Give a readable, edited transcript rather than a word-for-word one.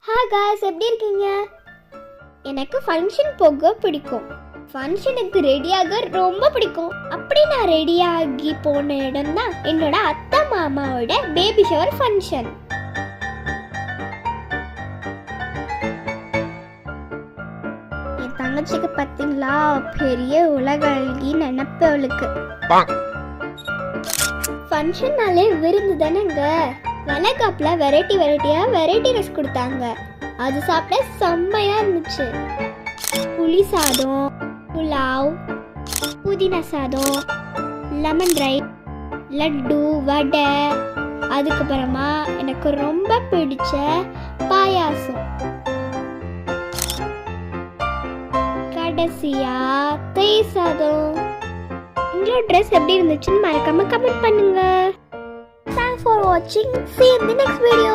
Hi guys, எப்படி இருக்கீங்க? எனக்கு ஃபங்க்ஷன் போக பிடிக்கும். ஃபங்க்ஷனுக்கு ரெடியாக ரொம்ப பிடிக்கும். அப்படி நான் ரெடியாகி போன இடம் தான் என்னோட அத்தை மாமாவோட பேபி ஷவர் ஃபங்க்ஷன். என் தங்கச்சிக்கு பார்த்தீங்களா, பெரிய உலக அழகி நினைப்பு அவளுக்கு. ஃபங்க்ஷன்னாலே விருந்து தானேங்க. வளகாப்புல வெரைட்டி ரைஸ் கொடுத்தாங்க. அது சாப்பிட செம்மையா இருந்துச்சு. புளி சாதம், புலாவ், புதினா சாதம், லெமன் ரைஸ், லட்டு, வடை, அதுக்கப்புறமா எனக்கு ரொம்ப பிடிச்ச பாயாசம், கடைசியா தயிர் சாதம். உங்களோட ட்ரெஸ் எப்படி இருந்துச்சுன்னு மறக்காம கமெண்ட் பண்ணுங்க. Thanks for watching. See you in the next video.